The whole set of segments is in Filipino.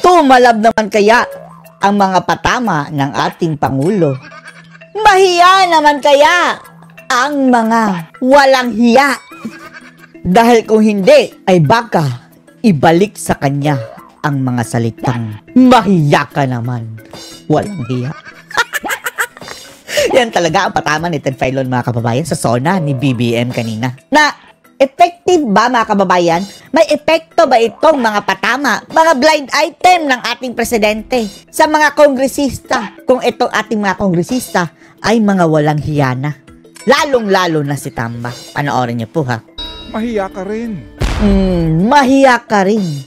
Tumalab naman kaya ang mga patama ng ating Pangulo? Mahiya naman kaya ang mga walang hiya? Dahil kung hindi, ay baka ibalik sa kanya ang mga salitang mahiya ka naman, walang hiya. Yan talaga ang patama ni Ted Filon, mga kababayan, sa SONA ni BBM kanina. Na effective ba, mga kababayan? May epekto ba itong mga patama, mga blind item ng ating presidente sa mga kongresista, kung itong ating mga kongresista ay mga walang hiya na? Lalong-lalo na si Tamba. Panoorin niyo po, ha? Mahiya ka rin. Mahiya ka rin.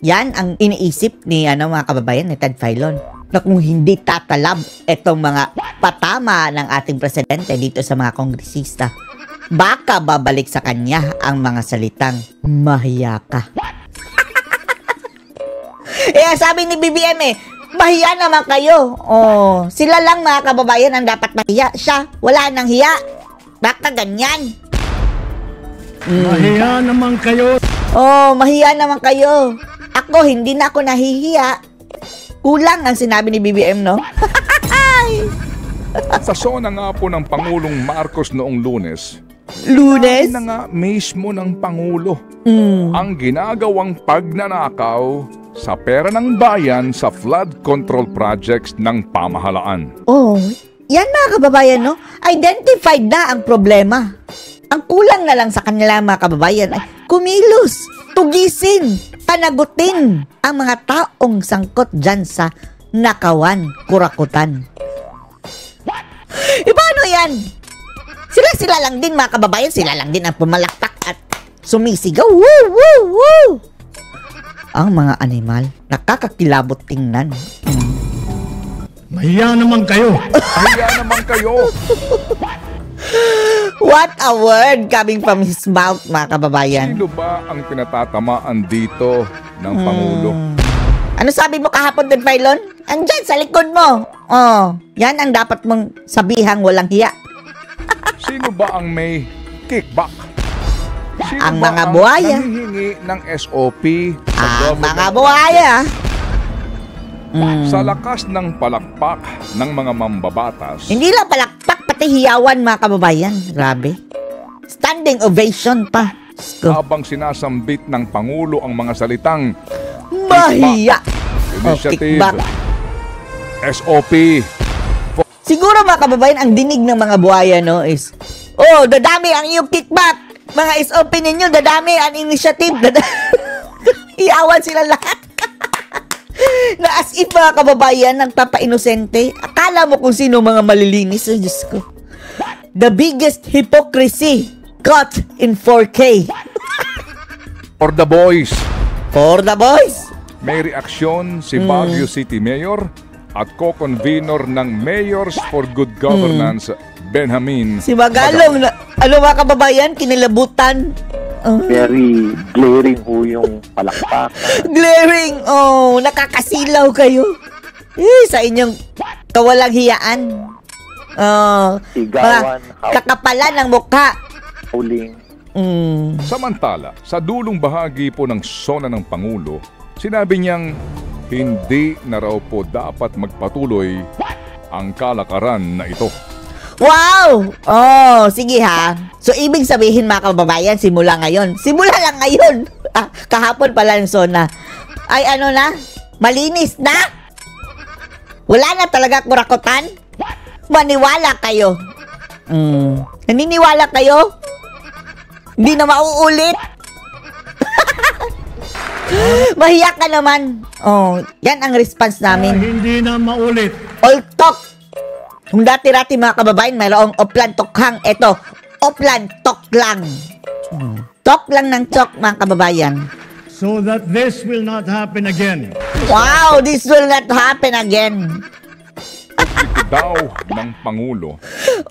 Yan ang iniisip ni mga kababayan ni Ted Filon, na kung hindi tatalab itong mga patama ng ating presidente dito sa mga kongresista, baka babalik sa kanya ang mga salitang mahiya ka. Sabi ni BBM mahiya naman kayo. Sila lang, mga kababayan, ang dapat mahiya. Siya, wala nang hiya. Baka ganyan. Mahiya naman kayo. Mahiya naman kayo. Ako, hindi na ako nahihiya. Kulang ang sinabi ni BBM, no? Sa SONA nga po ng Pangulong Marcos noong Lunes, Lunes? na nga mismo ng Pangulo ang ginagawang pagnanakaw sa pera ng bayan sa flood control projects ng pamahalaan. Yan, mga kababayan, no? Identified na ang problema. Ang kulang na lang sa kanila, mga kababayan, ay kumilos, tugisin, panagutin ang mga taong sangkot dyan sa nakawan, kurakutan. Paano yan? Sila lang din, mga kababayan, sila lang din ang pumalakpak at sumisigaw. Woo, woo, woo! Ang mga animal, nakakakilabot tingnan. Mahiya naman kayo. Mahiya naman kayo. What a word coming from his mouth, mga kababayan. Sino ba ang pinatatamaan dito ng Pangulo? Ano sabi mo kahapon, Ted Filon? Andyan sa likod mo. Yan ang dapat mong sabihang walang hiya. Sino ba ang may kickback? Sino Ang ba mga buhaya. nanghihingi ng SOP Ang mga buhaya. sa lakas ng palakpak ng mga mambabatas? Hindi lang palakpak, pati hiyawan, mga kababayan. Grabe. Standing ovation pa. Habang sinasambit ng Pangulo ang mga salitang Mahiya. Initiative, Kickback. SOP. Siguro, mga kababayan, ang dinig ng mga buhaya, no, is, dadami ang iyong kickback. Mga SOP ninyo, dadami ang initiative. Hiyawan sila lahat. Na as if, mga kababayan, nagpapa-inosente. Akala mo kung sino mga malilinis. Diyos ko. The biggest hypocrisy caught in 4K. For the boys. For the boys. May reaksyon si Baguio City Mayor at co-convenor ng Mayors for Good Governance, Benjamin. Si Magalong, mga kababayan, kinilabutan. Very glaring po yung palakpak. Glaring. Nakakasilaw kayo. Sa inyong kawalang hiyaan. Sigawan, Kakapalan ng mukha. howling. Samantala, sa dulong bahagi po ng SONA ng Pangulo, sinabi niyang hindi na raw po dapat magpatuloy ang kalakaran na ito. Wow! Sige ha. So, ibig sabihin, mga kababayan, simula ngayon. Simula lang ngayon. Kahapon pala yung SONA. Ay, malinis na. Wala na talaga kurakutan. Maniwala kayo. Naniniwala kayo? Hindi na mauulit. Mahiya ka naman. Yan ang response namin. Hindi na maulit. All talk. Kung dati-rati, mga kababayan, mayroong oplan tokhang. Ito, oplan tok lang. Talk lang ng talk, mga kababayan. So that this will not happen again. Wow, this will not happen again. Ito daw ng Pangulo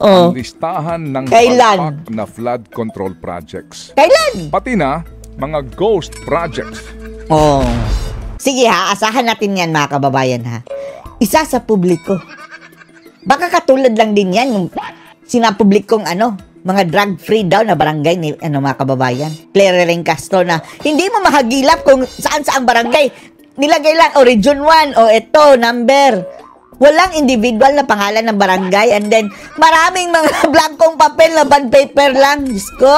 ang listahan ng Kailan? palpak na flood control projects. Kailan? Pati na mga ghost projects. Sige ha, asahan natin yan, mga kababayan ha. Isa sa publiko. Baka katulad lang din yan yung sinapublikong mga drug-free daw na barangay ni mga kababayan. Claire Castro na hindi mo mahagilap kung saan-saang barangay. nilagay lang, Region 1, ito, number. Walang individual na pangalan ng barangay, and then, maraming mga blankong papel na bond paper lang. Diyos ko!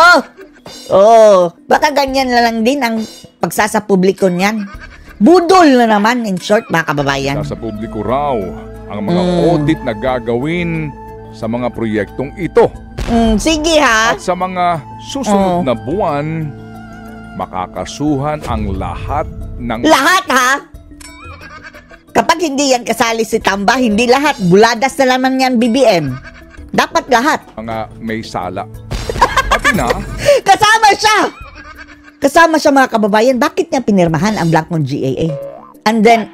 Baka ganyan na lang din ang pagsasapubliko niyan. Budol na naman, in short, mga kababayan. Nasa publiko raw ang mga audit na gagawin sa mga proyektong ito. Sige ha. At sa mga susunod na buwan, makakasuhan ang lahat ng... Lahat ha? Kapag hindi yan kasali si Tamba, hindi lahat. Buladas na naman yan, BBM. Dapat lahat. mga may sala. Pati na, Kasama siya mga kababayan. Bakit niya pinirmahan ang blankong GAA? And then,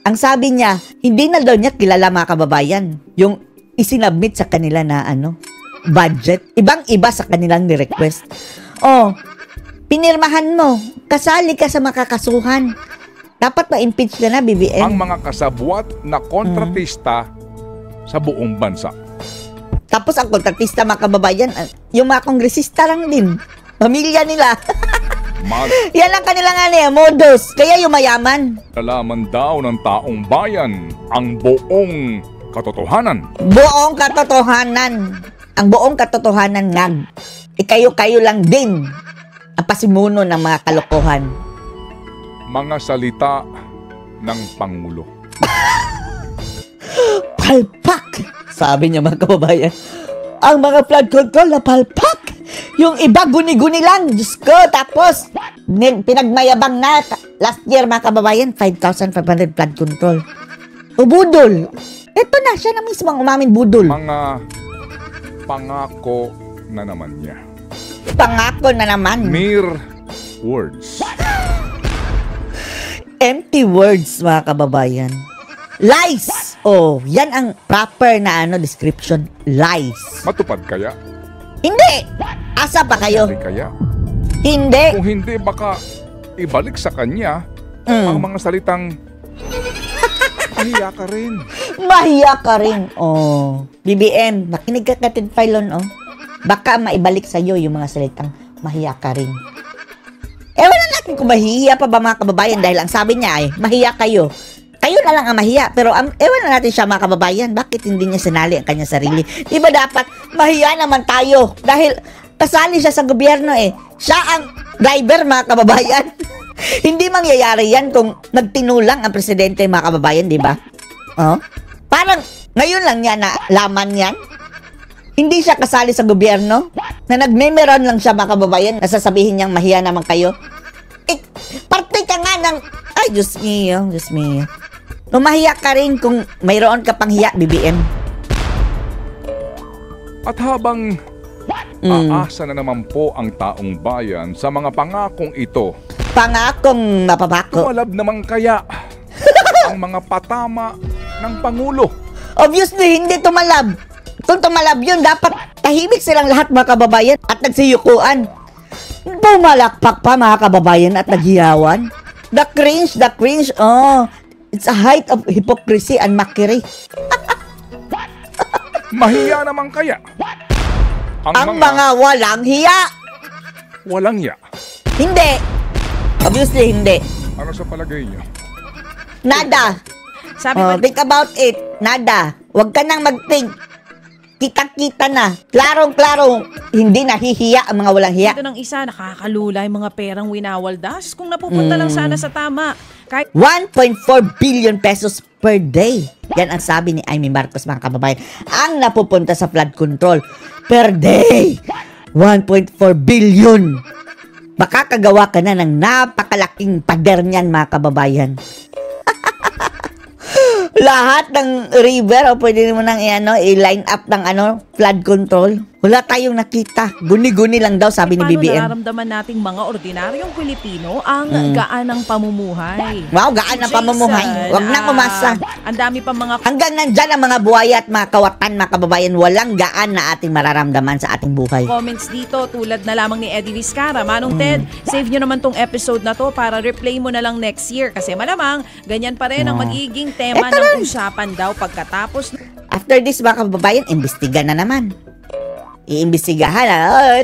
ang sabi niya, hindi na daw niya kilala mga kababayan. Yung isinabmit sa kanila na budget. Ibang-iba sa kanilang ni-request. Pinirmahan mo. Kasali ka sa makakasuhan. Dapat ma-impeach ka na, BBM. ang mga kasabwat na kontratista sa buong bansa. Tapos ang kontratista mga kababayan, yung mga kongresista lang din. Pamilya nila. Yan ang kanilang modus. Kaya yung mayaman. Malalaman daw ng taong bayan ang buong katotohanan. Buong katotohanan. Ang buong katotohanan nga. Kayo-kayo lang din ang pasimuno ng mga kalokohan. Mga salita ng Pangulo. Palpak! Sabi niya mga kababayan. Ang mga flood control na palpak! Yung iba guni-guni lang. Diyos ko. Tapos, pinagmayabang na. Last year mga kababayan, 5,500 flood control. Budol. Ito na, siya na mismo ang umamin budol. Mga pangako na naman niya. Pangako na naman. Mere words. Empty words, mga kababayan. Lies! Yan ang proper na description. Lies. Matupad kaya? Hindi! Asa pa kayo? Hindi kaya? Hindi. Kung hindi, baka ibalik sa kanya ang mga salitang mahiya ka rin. Mahiya ka rin. BBM, makinig ka natin, Philon, Baka maibalik sa'yo yung mga salitang mahiya ka rin. Ewan na natin kung mahiya pa ba mga kababayan dahil ang sabi niya ay, mahiya kayo. Kayo na lang ang mahiya. Pero ewan na natin siya mga kababayan, bakit hindi niya sinali ang kanyang sarili? Diba dapat mahiya naman tayo? Dahil kasali siya sa gobyerno Siya ang driver mga kababayan. Hindi mangyayari yan kung nagtinulang ang presidente mga kababayan, diba? Parang ngayon lang niya na laman yan. Hindi siya kasali sa gobyerno. Na nagmemeron lang siya mga kababayan. Nasasabihin niyang mahiya naman kayo. Parte ka nga ng... Ay, Diyos me. Lumahiya ka rin kung mayroon ka pang hiya, BBM. At habang aasa na naman po ang taong bayan sa mga pangakong ito, Pangakong mapapako. tumalab naman kaya ang mga patama ng Pangulo. Obviously, hindi tumalab. Kung tumalab yun, dapat tahimik silang lahat mga kababayan at nagsiyukuan. Pumalakpak pa mga kababayan at naghiyawan. The cringe. It's a height of hypocrisy and mockery. Mahiya naman kaya Ang mga walang hiya. walang ya. Hindi. Obviously, hindi. Ano sa palagay niyo? Nada. Sabi mo, Think about it. Nada. Huwag ka nang mag-think. Kita-kita na. Klarong-klaro. Hindi nahihiya ang mga walang hiya. ito ng isa, nakakalula yung mga perang winawaldas. Kung napupunta lang sana sa tama. Kahit 1.4 billion pesos per day. Yan ang sabi ni Amy Marcos mga kababayan. Ang napupunta sa flood control per day. 1.4 billion. Baka kagawa ka na ng napakalaking pader niyan mga kababayan. Lahat ng river o pwede mo nang i-line up ng flood control. Wala tayong nakita. Guni-guni lang daw sabi ni paano BBM. nararamdaman nating mga ordinaryong Pilipino ang gaan ng pamumuhay. Wow, gaan ang pamumuhay. Huwag nang umasa. Ang dami pa mga Hanggang nandyan ang mga buhaya at mga kawatan, mga kababayan, walang gaan na ating mararamdaman sa ating buhay. comments dito tulad na lamang ni Eddie Vizcara. Manong Ted, save nyo naman tong episode na to para replay mo na lang next year. Kasi malamang, ganyan pa rin ang magiging tema ng usapan daw pagkatapos. After this, mga kababayan, imbestiga na naman. Iimbestigahan.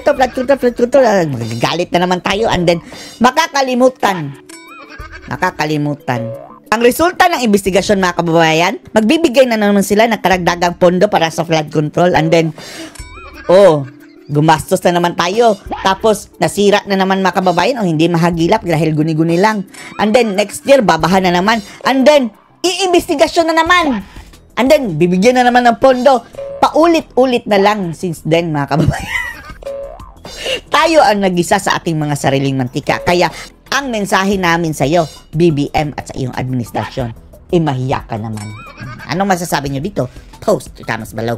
Ito, flood control. Magagalit na naman tayo. And then, makakalimutan Nakakalimutan. Ang resulta ng investigasyon mga kababayan, magbibigay na naman sila ng karagdagang pondo para sa flood control and then, gumastos na naman tayo. Tapos, nasira na naman mga kababayan o hindi mahagilap dahil guni-guni lang. And then, next year, babaha na naman. And then, iimbestigasyon na naman. And then, bibigyan na naman ng pondo. Paulit-ulit na lang since then mga kababayan. Tayo ang nag-isa sa ating mga sariling mantika. Kaya, ang mensahe namin sa iyo, BBM at sa iyong administrasyon, mahiya ka naman. Anong masasabi nyo dito? Post your comments below.